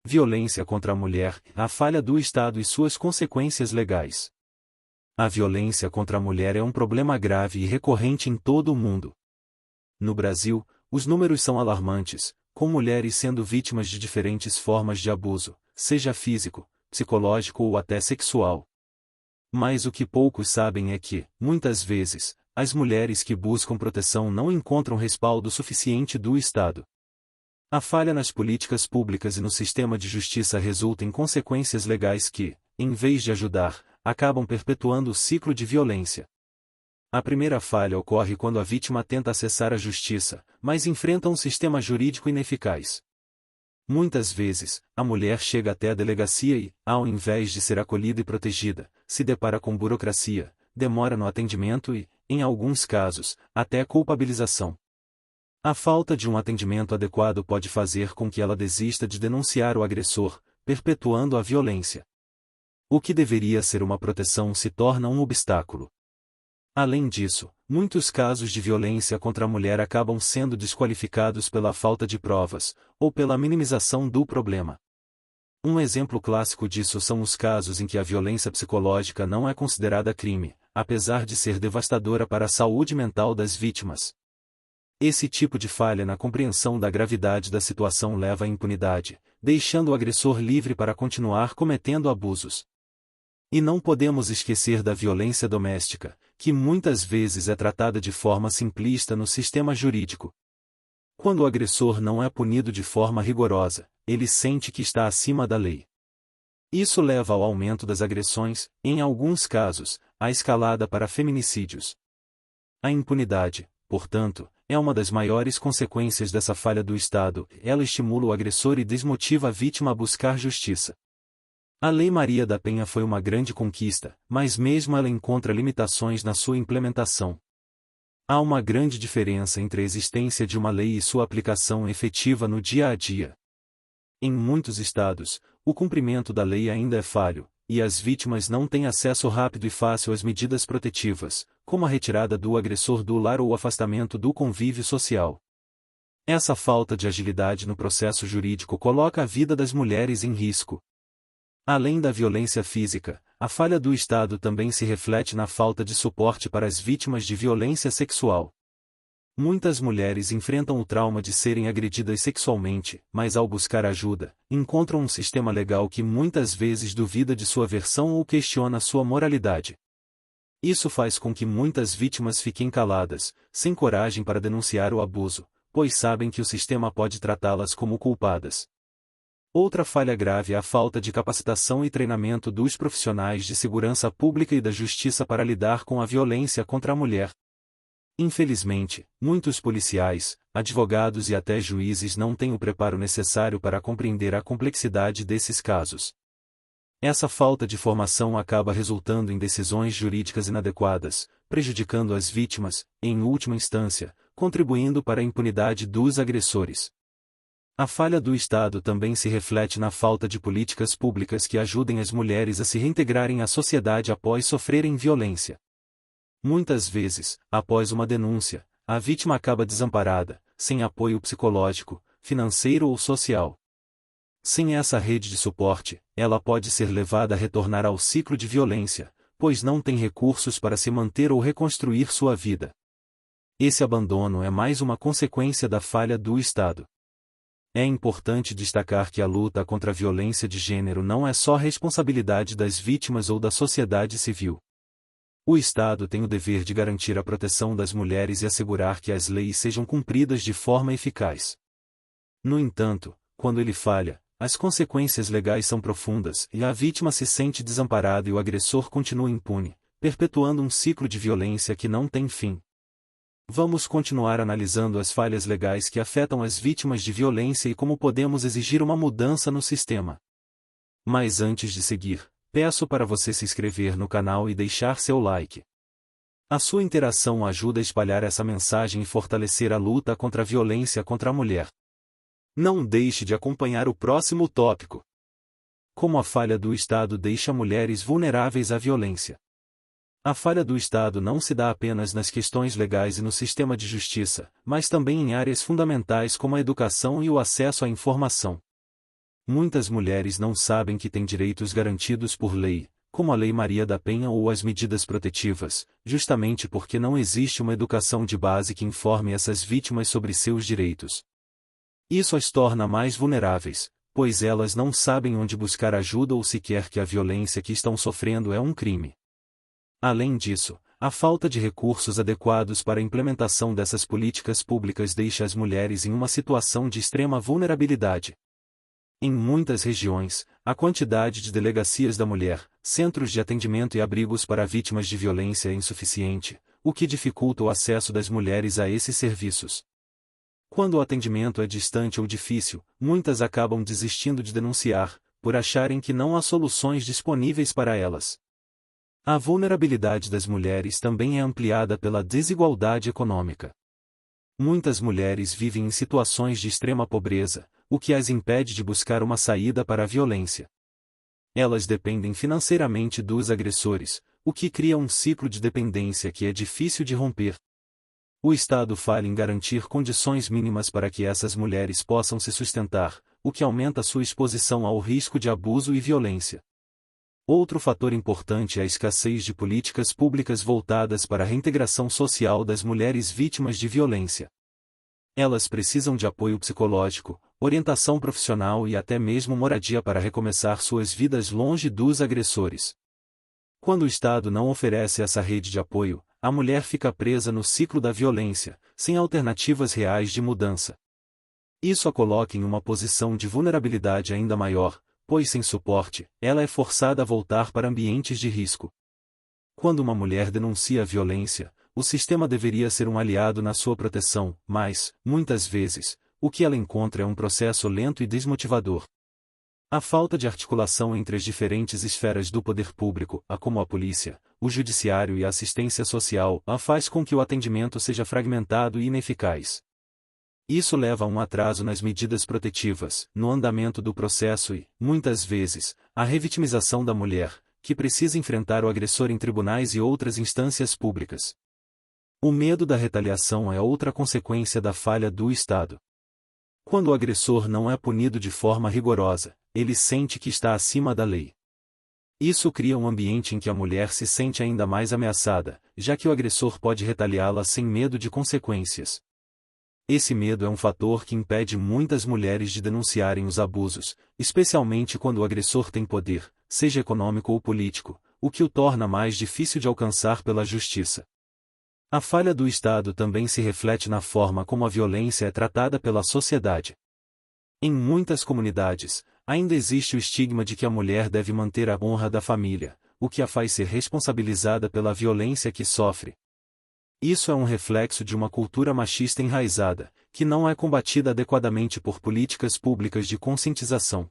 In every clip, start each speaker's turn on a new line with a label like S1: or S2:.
S1: Violência contra a mulher, a falha do Estado e suas consequências legais. A violência contra a mulher é um problema grave e recorrente em todo o mundo. No Brasil, os números são alarmantes, com mulheres sendo vítimas de diferentes formas de abuso, seja físico, psicológico ou até sexual. Mas o que poucos sabem é que, muitas vezes, as mulheres que buscam proteção não encontram respaldo suficiente do Estado. A falha nas políticas públicas e no sistema de justiça resulta em consequências legais que, em vez de ajudar, acabam perpetuando o ciclo de violência. A primeira falha ocorre quando a vítima tenta acessar a justiça, mas enfrenta um sistema jurídico ineficaz. Muitas vezes, a mulher chega até a delegacia e, ao invés de ser acolhida e protegida, se depara com burocracia, demora no atendimento e, em alguns casos, até culpabilização. A falta de um atendimento adequado pode fazer com que ela desista de denunciar o agressor, perpetuando a violência. O que deveria ser uma proteção se torna um obstáculo. Além disso, muitos casos de violência contra a mulher acabam sendo desqualificados pela falta de provas, ou pela minimização do problema. Um exemplo clássico disso são os casos em que a violência psicológica não é considerada crime, apesar de ser devastadora para a saúde mental das vítimas. Esse tipo de falha na compreensão da gravidade da situação leva à impunidade, deixando o agressor livre para continuar cometendo abusos. E não podemos esquecer da violência doméstica, que muitas vezes é tratada de forma simplista no sistema jurídico. Quando o agressor não é punido de forma rigorosa, ele sente que está acima da lei. Isso leva ao aumento das agressões, em alguns casos, à escalada para feminicídios. A impunidade, portanto, é uma das maiores consequências dessa falha do Estado. Ela estimula o agressor e desmotiva a vítima a buscar justiça. A Lei Maria da Penha foi uma grande conquista, mas mesmo ela encontra limitações na sua implementação. Há uma grande diferença entre a existência de uma lei e sua aplicação efetiva no dia a dia. Em muitos estados, o cumprimento da lei ainda é falho, e as vítimas não têm acesso rápido e fácil às medidas protetivas, como a retirada do agressor do lar ou o afastamento do convívio social. Essa falta de agilidade no processo jurídico coloca a vida das mulheres em risco. Além da violência física, a falha do Estado também se reflete na falta de suporte para as vítimas de violência sexual. Muitas mulheres enfrentam o trauma de serem agredidas sexualmente, mas ao buscar ajuda, encontram um sistema legal que muitas vezes duvida de sua versão ou questiona sua moralidade. Isso faz com que muitas vítimas fiquem caladas, sem coragem para denunciar o abuso, pois sabem que o sistema pode tratá-las como culpadas. Outra falha grave é a falta de capacitação e treinamento dos profissionais de segurança pública e da justiça para lidar com a violência contra a mulher. Infelizmente, muitos policiais, advogados e até juízes não têm o preparo necessário para compreender a complexidade desses casos. Essa falta de formação acaba resultando em decisões jurídicas inadequadas, prejudicando as vítimas, em última instância, contribuindo para a impunidade dos agressores. A falha do Estado também se reflete na falta de políticas públicas que ajudem as mulheres a se reintegrarem à sociedade após sofrerem violência. Muitas vezes, após uma denúncia, a vítima acaba desamparada, sem apoio psicológico, financeiro ou social. Sem essa rede de suporte, ela pode ser levada a retornar ao ciclo de violência, pois não tem recursos para se manter ou reconstruir sua vida. Esse abandono é mais uma consequência da falha do Estado. É importante destacar que a luta contra a violência de gênero não é só responsabilidade das vítimas ou da sociedade civil. O Estado tem o dever de garantir a proteção das mulheres e assegurar que as leis sejam cumpridas de forma eficaz. No entanto, quando ele falha, as consequências legais são profundas e a vítima se sente desamparada e o agressor continua impune, perpetuando um ciclo de violência que não tem fim. Vamos continuar analisando as falhas legais que afetam as vítimas de violência e como podemos exigir uma mudança no sistema. Mas antes de seguir, peço para você se inscrever no canal e deixar seu like. A sua interação ajuda a espalhar essa mensagem e fortalecer a luta contra a violência contra a mulher. Não deixe de acompanhar o próximo tópico. Como a falha do Estado deixa mulheres vulneráveis à violência. A falha do Estado não se dá apenas nas questões legais e no sistema de justiça, mas também em áreas fundamentais como a educação e o acesso à informação. Muitas mulheres não sabem que têm direitos garantidos por lei, como a Lei Maria da Penha ou as medidas protetivas, justamente porque não existe uma educação de base que informe essas vítimas sobre seus direitos. Isso as torna mais vulneráveis, pois elas não sabem onde buscar ajuda ou sequer que a violência que estão sofrendo é um crime. Além disso, a falta de recursos adequados para a implementação dessas políticas públicas deixa as mulheres em uma situação de extrema vulnerabilidade. Em muitas regiões, a quantidade de delegacias da mulher, centros de atendimento e abrigos para vítimas de violência é insuficiente, o que dificulta o acesso das mulheres a esses serviços. Quando o atendimento é distante ou difícil, muitas acabam desistindo de denunciar, por acharem que não há soluções disponíveis para elas. A vulnerabilidade das mulheres também é ampliada pela desigualdade econômica. Muitas mulheres vivem em situações de extrema pobreza, o que as impede de buscar uma saída para a violência. Elas dependem financeiramente dos agressores, o que cria um ciclo de dependência que é difícil de romper. O Estado falha em garantir condições mínimas para que essas mulheres possam se sustentar, o que aumenta sua exposição ao risco de abuso e violência. Outro fator importante é a escassez de políticas públicas voltadas para a reintegração social das mulheres vítimas de violência. Elas precisam de apoio psicológico, orientação profissional e até mesmo moradia para recomeçar suas vidas longe dos agressores. Quando o Estado não oferece essa rede de apoio, a mulher fica presa no ciclo da violência, sem alternativas reais de mudança. Isso a coloca em uma posição de vulnerabilidade ainda maior, pois sem suporte, ela é forçada a voltar para ambientes de risco. Quando uma mulher denuncia a violência, o sistema deveria ser um aliado na sua proteção, mas, muitas vezes, o que ela encontra é um processo lento e desmotivador. A falta de articulação entre as diferentes esferas do poder público, como a polícia, o judiciário e a assistência social, faz com que o atendimento seja fragmentado e ineficaz. Isso leva a um atraso nas medidas protetivas, no andamento do processo e, muitas vezes, à revitimização da mulher, que precisa enfrentar o agressor em tribunais e outras instâncias públicas. O medo da retaliação é outra consequência da falha do Estado. Quando o agressor não é punido de forma rigorosa, ele sente que está acima da lei. Isso cria um ambiente em que a mulher se sente ainda mais ameaçada, já que o agressor pode retaliá-la sem medo de consequências. Esse medo é um fator que impede muitas mulheres de denunciarem os abusos, especialmente quando o agressor tem poder, seja econômico ou político, o que o torna mais difícil de alcançar pela justiça. A falha do Estado também se reflete na forma como a violência é tratada pela sociedade. Em muitas comunidades, ainda existe o estigma de que a mulher deve manter a honra da família, o que a faz ser responsabilizada pela violência que sofre. Isso é um reflexo de uma cultura machista enraizada, que não é combatida adequadamente por políticas públicas de conscientização.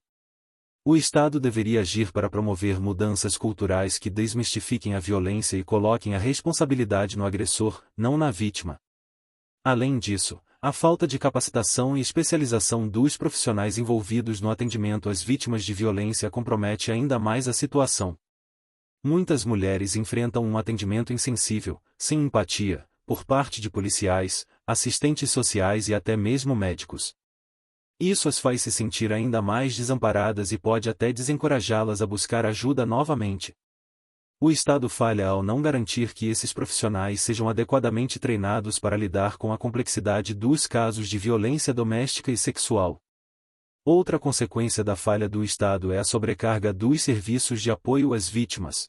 S1: O Estado deveria agir para promover mudanças culturais que desmistifiquem a violência e coloquem a responsabilidade no agressor, não na vítima. Além disso, a falta de capacitação e especialização dos profissionais envolvidos no atendimento às vítimas de violência compromete ainda mais a situação. Muitas mulheres enfrentam um atendimento insensível, sem empatia, por parte de policiais, assistentes sociais e até mesmo médicos. Isso as faz se sentir ainda mais desamparadas e pode até desencorajá-las a buscar ajuda novamente. O Estado falha ao não garantir que esses profissionais sejam adequadamente treinados para lidar com a complexidade dos casos de violência doméstica e sexual. Outra consequência da falha do Estado é a sobrecarga dos serviços de apoio às vítimas.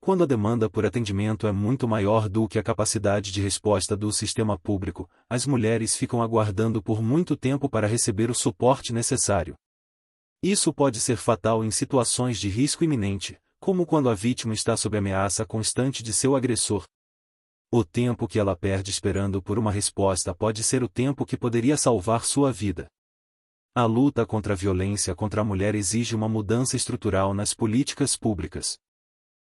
S1: Quando a demanda por atendimento é muito maior do que a capacidade de resposta do sistema público, as mulheres ficam aguardando por muito tempo para receber o suporte necessário. Isso pode ser fatal em situações de risco iminente, como quando a vítima está sob ameaça constante de seu agressor. O tempo que ela perde esperando por uma resposta pode ser o tempo que poderia salvar sua vida. A luta contra a violência contra a mulher exige uma mudança estrutural nas políticas públicas.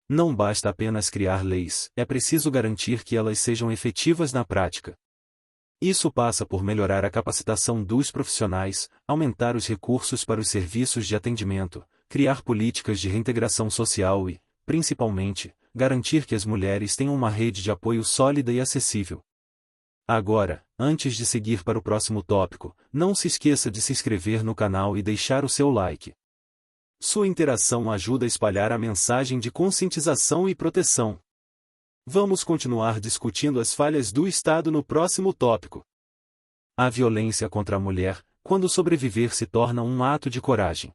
S1: Não basta apenas criar leis, é preciso garantir que elas sejam efetivas na prática. Isso passa por melhorar a capacitação dos profissionais, aumentar os recursos para os serviços de atendimento, criar políticas de reintegração social e, principalmente, garantir que as mulheres tenham uma rede de apoio sólida e acessível. Agora, antes de seguir para o próximo tópico, não se esqueça de se inscrever no canal e deixar o seu like. Sua interação ajuda a espalhar a mensagem de conscientização e proteção. Vamos continuar discutindo as falhas do Estado no próximo tópico. A violência contra a mulher, quando sobreviver se torna um ato de coragem.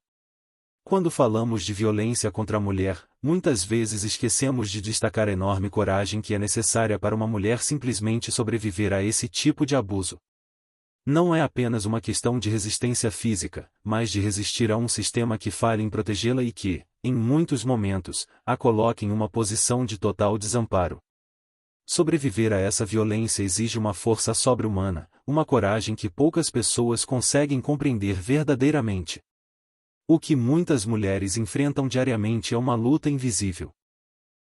S1: Quando falamos de violência contra a mulher, muitas vezes esquecemos de destacar a enorme coragem que é necessária para uma mulher simplesmente sobreviver a esse tipo de abuso. Não é apenas uma questão de resistência física, mas de resistir a um sistema que falha em protegê-la e que, em muitos momentos, a coloca em uma posição de total desamparo. Sobreviver a essa violência exige uma força sobre-humana, uma coragem que poucas pessoas conseguem compreender verdadeiramente. O que muitas mulheres enfrentam diariamente é uma luta invisível.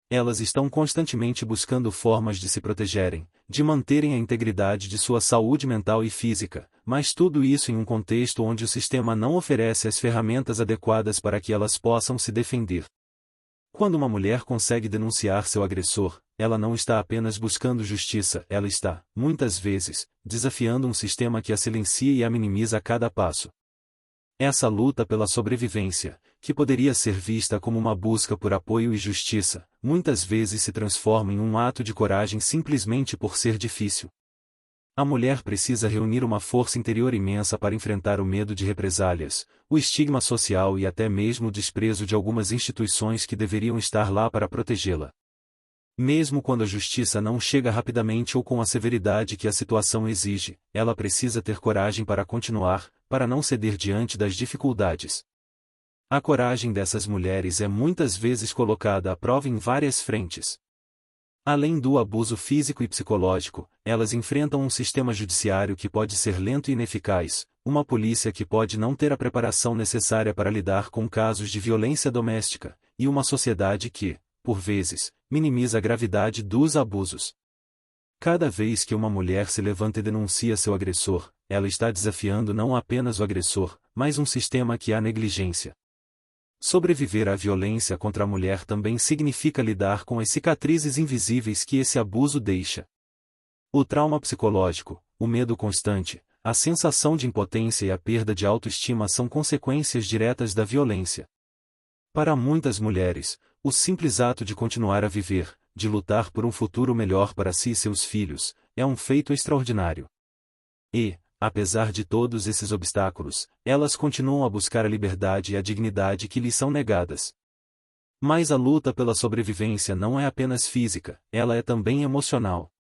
S1: Elas estão constantemente buscando formas de se protegerem, de manterem a integridade de sua saúde mental e física, mas tudo isso em um contexto onde o sistema não oferece as ferramentas adequadas para que elas possam se defender. Quando uma mulher consegue denunciar seu agressor, ela não está apenas buscando justiça, ela está, muitas vezes, desafiando um sistema que a silencia e a minimiza a cada passo. Essa luta pela sobrevivência, que poderia ser vista como uma busca por apoio e justiça, muitas vezes se transforma em um ato de coragem simplesmente por ser difícil. A mulher precisa reunir uma força interior imensa para enfrentar o medo de represálias, o estigma social e até mesmo o desprezo de algumas instituições que deveriam estar lá para protegê-la. Mesmo quando a justiça não chega rapidamente ou com a severidade que a situação exige, ela precisa ter coragem para continuar, para não ceder diante das dificuldades. A coragem dessas mulheres é muitas vezes colocada à prova em várias frentes. Além do abuso físico e psicológico, elas enfrentam um sistema judiciário que pode ser lento e ineficaz, uma polícia que pode não ter a preparação necessária para lidar com casos de violência doméstica, e uma sociedade que, por vezes, minimiza a gravidade dos abusos. Cada vez que uma mulher se levanta e denuncia seu agressor, ela está desafiando não apenas o agressor, mas um sistema que há negligência. Sobreviver à violência contra a mulher também significa lidar com as cicatrizes invisíveis que esse abuso deixa. O trauma psicológico, o medo constante, a sensação de impotência e a perda de autoestima são consequências diretas da violência. Para muitas mulheres, o simples ato de continuar a viver, de lutar por um futuro melhor para si e seus filhos, é um feito extraordinário. E, apesar de todos esses obstáculos, elas continuam a buscar a liberdade e a dignidade que lhes são negadas. Mas a luta pela sobrevivência não é apenas física, ela é também emocional.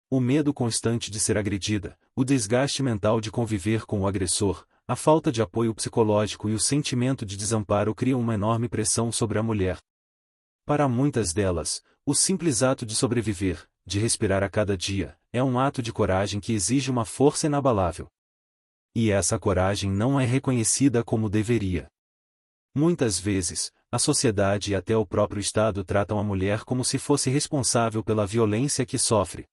S1: O medo constante de ser agredida, o desgaste mental de conviver com o agressor, a falta de apoio psicológico e o sentimento de desamparo criam uma enorme pressão sobre a mulher. Para muitas delas, o simples ato de sobreviver, de respirar a cada dia, é um ato de coragem que exige uma força inabalável. E essa coragem não é reconhecida como deveria. Muitas vezes, a sociedade e até o próprio Estado tratam a mulher como se fosse responsável pela violência que sofre.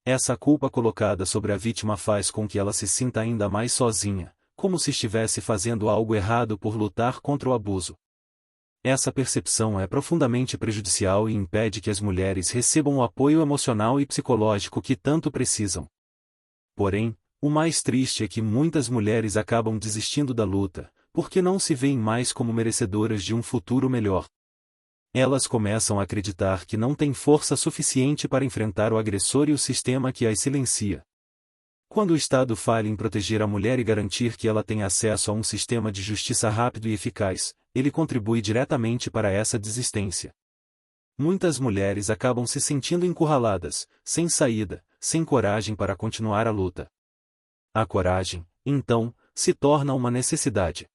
S1: Essa culpa colocada sobre a vítima faz com que ela se sinta ainda mais sozinha, como se estivesse fazendo algo errado por lutar contra o abuso. Essa percepção é profundamente prejudicial e impede que as mulheres recebam o apoio emocional e psicológico que tanto precisam. Porém, o mais triste é que muitas mulheres acabam desistindo da luta, porque não se veem mais como merecedoras de um futuro melhor. Elas começam a acreditar que não têm força suficiente para enfrentar o agressor e o sistema que as silencia. Quando o Estado falha em proteger a mulher e garantir que ela tenha acesso a um sistema de justiça rápido e eficaz, ele contribui diretamente para essa desistência. Muitas mulheres acabam se sentindo encurraladas, sem saída, sem coragem para continuar a luta. A coragem, então, se torna uma necessidade.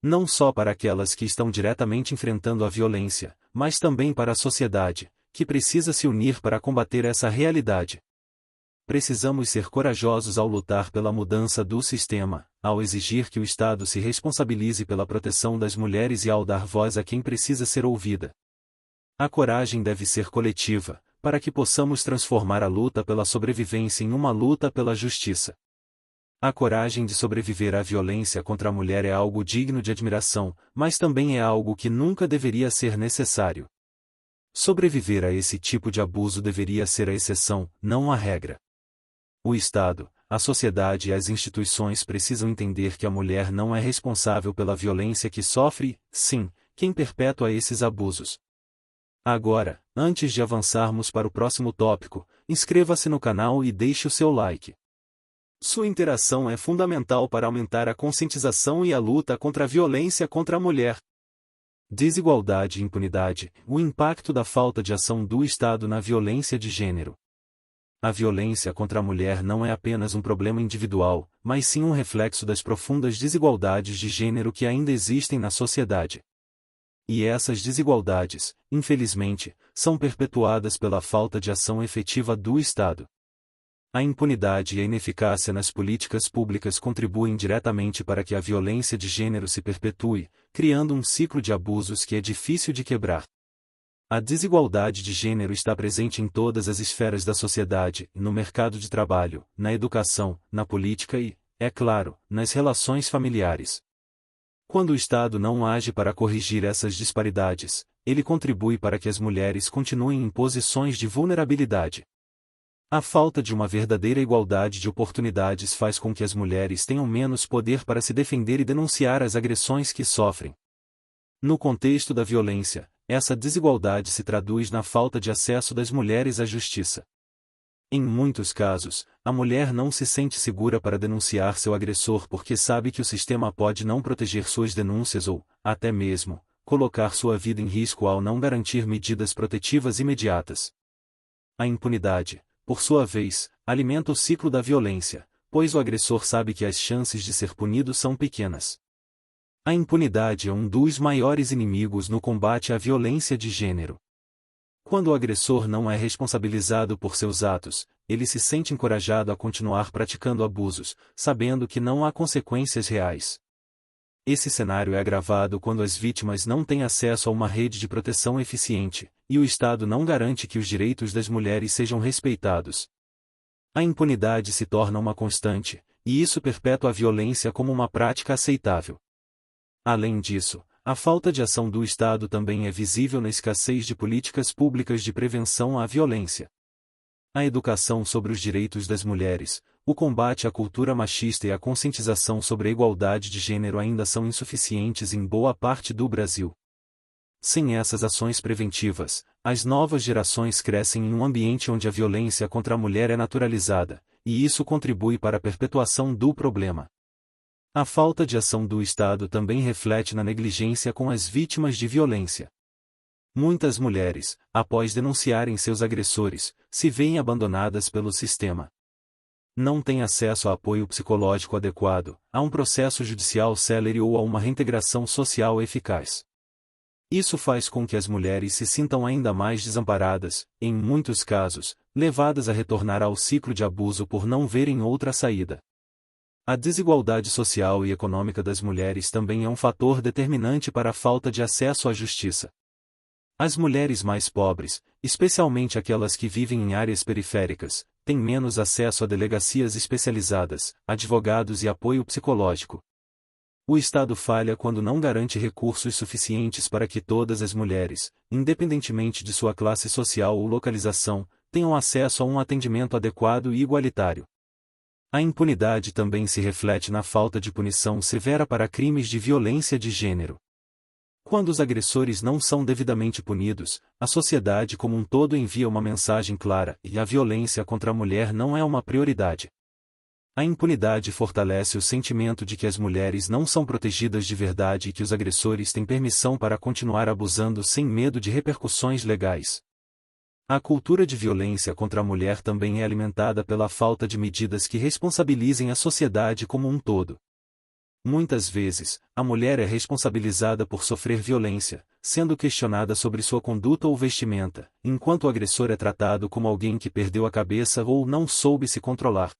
S1: Não só para aquelas que estão diretamente enfrentando a violência, mas também para a sociedade, que precisa se unir para combater essa realidade. Precisamos ser corajosos ao lutar pela mudança do sistema, ao exigir que o Estado se responsabilize pela proteção das mulheres e ao dar voz a quem precisa ser ouvida. A coragem deve ser coletiva, para que possamos transformar a luta pela sobrevivência em uma luta pela justiça. A coragem de sobreviver à violência contra a mulher é algo digno de admiração, mas também é algo que nunca deveria ser necessário. Sobreviver a esse tipo de abuso deveria ser a exceção, não a regra. O Estado, a sociedade e as instituições precisam entender que a mulher não é responsável pela violência que sofre, sim, quem perpetua esses abusos. Agora, antes de avançarmos para o próximo tópico, inscreva-se no canal e deixe o seu like. Sua interação é fundamental para aumentar a conscientização e a luta contra a violência contra a mulher. Desigualdade e impunidade, o impacto da falta de ação do Estado na violência de gênero. A violência contra a mulher não é apenas um problema individual, mas sim um reflexo das profundas desigualdades de gênero que ainda existem na sociedade. E essas desigualdades, infelizmente, são perpetuadas pela falta de ação efetiva do Estado. A impunidade e a ineficácia nas políticas públicas contribuem diretamente para que a violência de gênero se perpetue, criando um ciclo de abusos que é difícil de quebrar. A desigualdade de gênero está presente em todas as esferas da sociedade, no mercado de trabalho, na educação, na política e, é claro, nas relações familiares. Quando o Estado não age para corrigir essas disparidades, ele contribui para que as mulheres continuem em posições de vulnerabilidade. A falta de uma verdadeira igualdade de oportunidades faz com que as mulheres tenham menos poder para se defender e denunciar as agressões que sofrem. No contexto da violência, essa desigualdade se traduz na falta de acesso das mulheres à justiça. Em muitos casos, a mulher não se sente segura para denunciar seu agressor porque sabe que o sistema pode não proteger suas denúncias ou, até mesmo, colocar sua vida em risco ao não garantir medidas protetivas imediatas. A impunidade, por sua vez, alimenta o ciclo da violência, pois o agressor sabe que as chances de ser punido são pequenas. A impunidade é um dos maiores inimigos no combate à violência de gênero. Quando o agressor não é responsabilizado por seus atos, ele se sente encorajado a continuar praticando abusos, sabendo que não há consequências reais. Esse cenário é agravado quando as vítimas não têm acesso a uma rede de proteção eficiente, e o Estado não garante que os direitos das mulheres sejam respeitados. A impunidade se torna uma constante, e isso perpetua a violência como uma prática aceitável. Além disso, a falta de ação do Estado também é visível na escassez de políticas públicas de prevenção à violência. A educação sobre os direitos das mulheres, o combate à cultura machista e a conscientização sobre a igualdade de gênero ainda são insuficientes em boa parte do Brasil. Sem essas ações preventivas, as novas gerações crescem em um ambiente onde a violência contra a mulher é naturalizada, e isso contribui para a perpetuação do problema. A falta de ação do Estado também reflete na negligência com as vítimas de violência. Muitas mulheres, após denunciarem seus agressores, se veem abandonadas pelo sistema. Não têm acesso a apoio psicológico adequado, a um processo judicial célere ou a uma reintegração social eficaz. Isso faz com que as mulheres se sintam ainda mais desamparadas, em muitos casos, levadas a retornar ao ciclo de abuso por não verem outra saída. A desigualdade social e econômica das mulheres também é um fator determinante para a falta de acesso à justiça. As mulheres mais pobres, especialmente aquelas que vivem em áreas periféricas, têm menos acesso a delegacias especializadas, advogados e apoio psicológico. O Estado falha quando não garante recursos suficientes para que todas as mulheres, independentemente de sua classe social ou localização, tenham acesso a um atendimento adequado e igualitário. A impunidade também se reflete na falta de punição severa para crimes de violência de gênero. Quando os agressores não são devidamente punidos, a sociedade como um todo envia uma mensagem clara e a violência contra a mulher não é uma prioridade. A impunidade fortalece o sentimento de que as mulheres não são protegidas de verdade e que os agressores têm permissão para continuar abusando sem medo de repercussões legais. A cultura de violência contra a mulher também é alimentada pela falta de medidas que responsabilizem a sociedade como um todo. Muitas vezes, a mulher é responsabilizada por sofrer violência, sendo questionada sobre sua conduta ou vestimenta, enquanto o agressor é tratado como alguém que perdeu a cabeça ou não soube se controlar.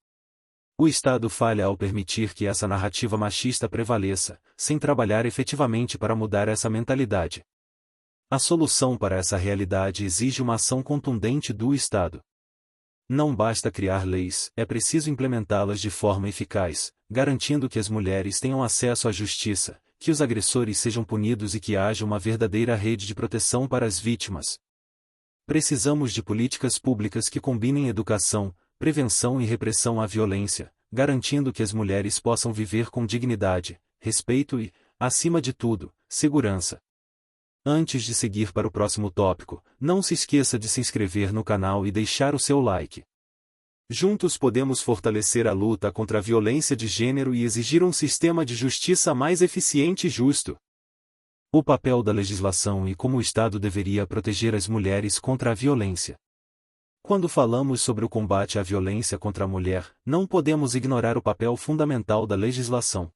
S1: O Estado falha ao permitir que essa narrativa machista prevaleça, sem trabalhar efetivamente para mudar essa mentalidade. A solução para essa realidade exige uma ação contundente do Estado. Não basta criar leis, é preciso implementá-las de forma eficaz, garantindo que as mulheres tenham acesso à justiça, que os agressores sejam punidos e que haja uma verdadeira rede de proteção para as vítimas. Precisamos de políticas públicas que combinem educação, prevenção e repressão à violência, garantindo que as mulheres possam viver com dignidade, respeito e, acima de tudo, segurança. Antes de seguir para o próximo tópico, não se esqueça de se inscrever no canal e deixar o seu like. Juntos podemos fortalecer a luta contra a violência de gênero e exigir um sistema de justiça mais eficiente e justo. O papel da legislação e como o Estado deveria proteger as mulheres contra a violência. Quando falamos sobre o combate à violência contra a mulher, não podemos ignorar o papel fundamental da legislação.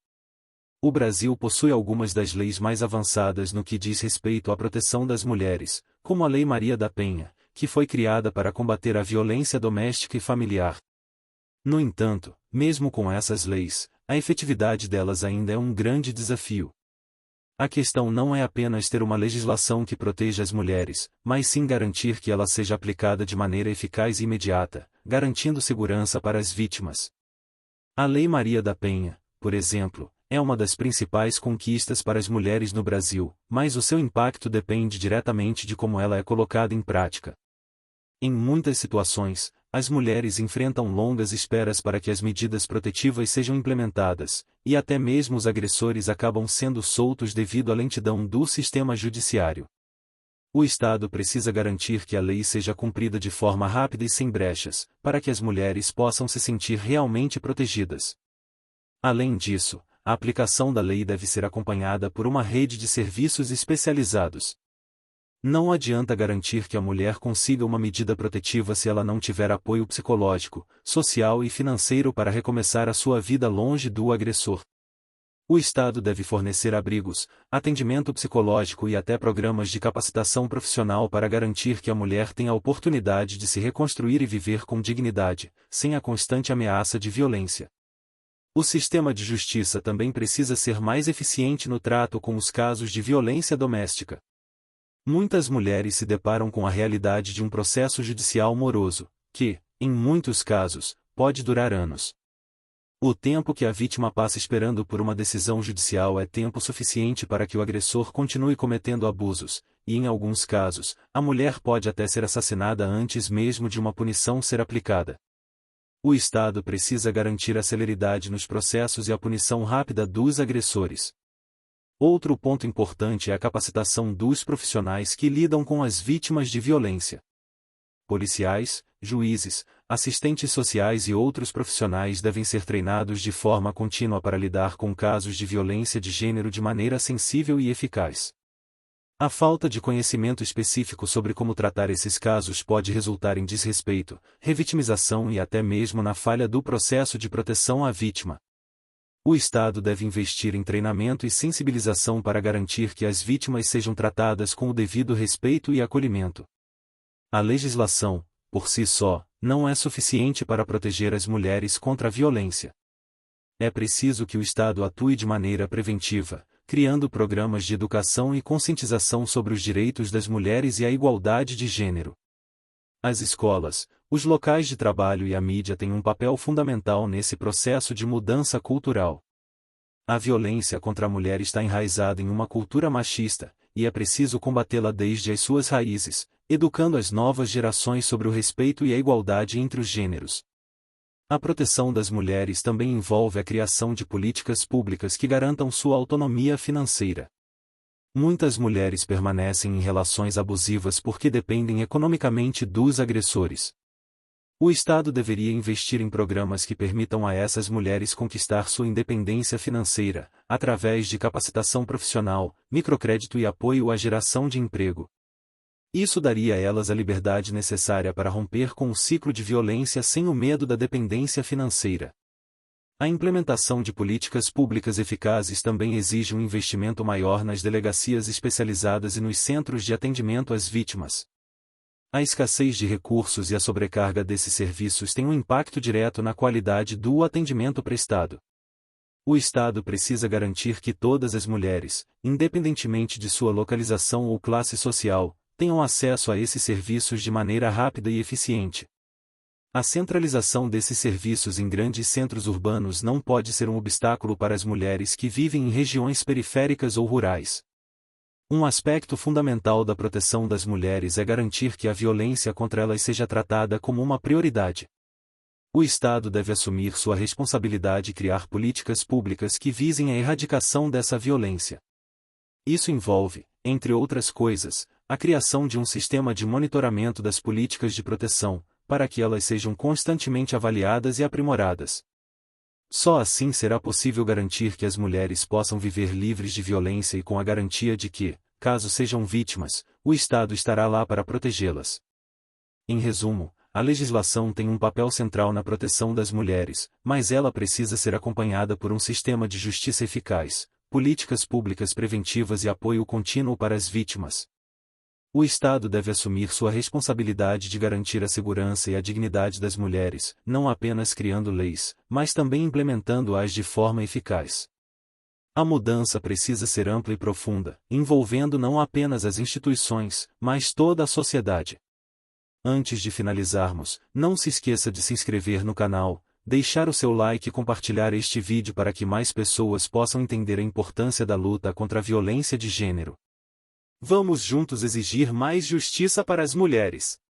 S1: O Brasil possui algumas das leis mais avançadas no que diz respeito à proteção das mulheres, como a Lei Maria da Penha, que foi criada para combater a violência doméstica e familiar. No entanto, mesmo com essas leis, a efetividade delas ainda é um grande desafio. A questão não é apenas ter uma legislação que proteja as mulheres, mas sim garantir que ela seja aplicada de maneira eficaz e imediata, garantindo segurança para as vítimas. A Lei Maria da Penha, por exemplo, é uma das principais conquistas para as mulheres no Brasil, mas o seu impacto depende diretamente de como ela é colocada em prática. Em muitas situações, as mulheres enfrentam longas esperas para que as medidas protetivas sejam implementadas, e até mesmo os agressores acabam sendo soltos devido à lentidão do sistema judiciário. O Estado precisa garantir que a lei seja cumprida de forma rápida e sem brechas, para que as mulheres possam se sentir realmente protegidas. Além disso, a aplicação da lei deve ser acompanhada por uma rede de serviços especializados. Não adianta garantir que a mulher consiga uma medida protetiva se ela não tiver apoio psicológico, social e financeiro para recomeçar a sua vida longe do agressor. O Estado deve fornecer abrigos, atendimento psicológico e até programas de capacitação profissional para garantir que a mulher tenha a oportunidade de se reconstruir e viver com dignidade, sem a constante ameaça de violência. O sistema de justiça também precisa ser mais eficiente no trato com os casos de violência doméstica. Muitas mulheres se deparam com a realidade de um processo judicial moroso, que, em muitos casos, pode durar anos. O tempo que a vítima passa esperando por uma decisão judicial é tempo suficiente para que o agressor continue cometendo abusos, e em alguns casos, a mulher pode até ser assassinada antes mesmo de uma punição ser aplicada. O Estado precisa garantir a celeridade nos processos e a punição rápida dos agressores. Outro ponto importante é a capacitação dos profissionais que lidam com as vítimas de violência. Policiais, juízes, assistentes sociais e outros profissionais devem ser treinados de forma contínua para lidar com casos de violência de gênero de maneira sensível e eficaz. A falta de conhecimento específico sobre como tratar esses casos pode resultar em desrespeito, revitimização e até mesmo na falha do processo de proteção à vítima. O Estado deve investir em treinamento e sensibilização para garantir que as vítimas sejam tratadas com o devido respeito e acolhimento. A legislação, por si só, não é suficiente para proteger as mulheres contra a violência. É preciso que o Estado atue de maneira preventiva, criando programas de educação e conscientização sobre os direitos das mulheres e a igualdade de gênero. As escolas, os locais de trabalho e a mídia têm um papel fundamental nesse processo de mudança cultural. A violência contra a mulher está enraizada em uma cultura machista, e é preciso combatê-la desde as suas raízes, educando as novas gerações sobre o respeito e a igualdade entre os gêneros. A proteção das mulheres também envolve a criação de políticas públicas que garantam sua autonomia financeira. Muitas mulheres permanecem em relações abusivas porque dependem economicamente dos agressores. O Estado deveria investir em programas que permitam a essas mulheres conquistar sua independência financeira, através de capacitação profissional, microcrédito e apoio à geração de emprego. Isso daria a elas a liberdade necessária para romper com o ciclo de violência sem o medo da dependência financeira. A implementação de políticas públicas eficazes também exige um investimento maior nas delegacias especializadas e nos centros de atendimento às vítimas. A escassez de recursos e a sobrecarga desses serviços têm um impacto direto na qualidade do atendimento prestado. O Estado precisa garantir que todas as mulheres, independentemente de sua localização ou classe social, tenham acesso a esses serviços de maneira rápida e eficiente. A centralização desses serviços em grandes centros urbanos não pode ser um obstáculo para as mulheres que vivem em regiões periféricas ou rurais. Um aspecto fundamental da proteção das mulheres é garantir que a violência contra elas seja tratada como uma prioridade. O Estado deve assumir sua responsabilidade e criar políticas públicas que visem a erradicação dessa violência. Isso envolve, entre outras coisas, a criação de um sistema de monitoramento das políticas de proteção, para que elas sejam constantemente avaliadas e aprimoradas. Só assim será possível garantir que as mulheres possam viver livres de violência e com a garantia de que, caso sejam vítimas, o Estado estará lá para protegê-las. Em resumo, a legislação tem um papel central na proteção das mulheres, mas ela precisa ser acompanhada por um sistema de justiça eficaz, políticas públicas preventivas e apoio contínuo para as vítimas. O Estado deve assumir sua responsabilidade de garantir a segurança e a dignidade das mulheres, não apenas criando leis, mas também implementando-as de forma eficaz. A mudança precisa ser ampla e profunda, envolvendo não apenas as instituições, mas toda a sociedade. Antes de finalizarmos, não se esqueça de se inscrever no canal, deixar o seu like e compartilhar este vídeo para que mais pessoas possam entender a importância da luta contra a violência de gênero. Vamos juntos exigir mais justiça para as mulheres.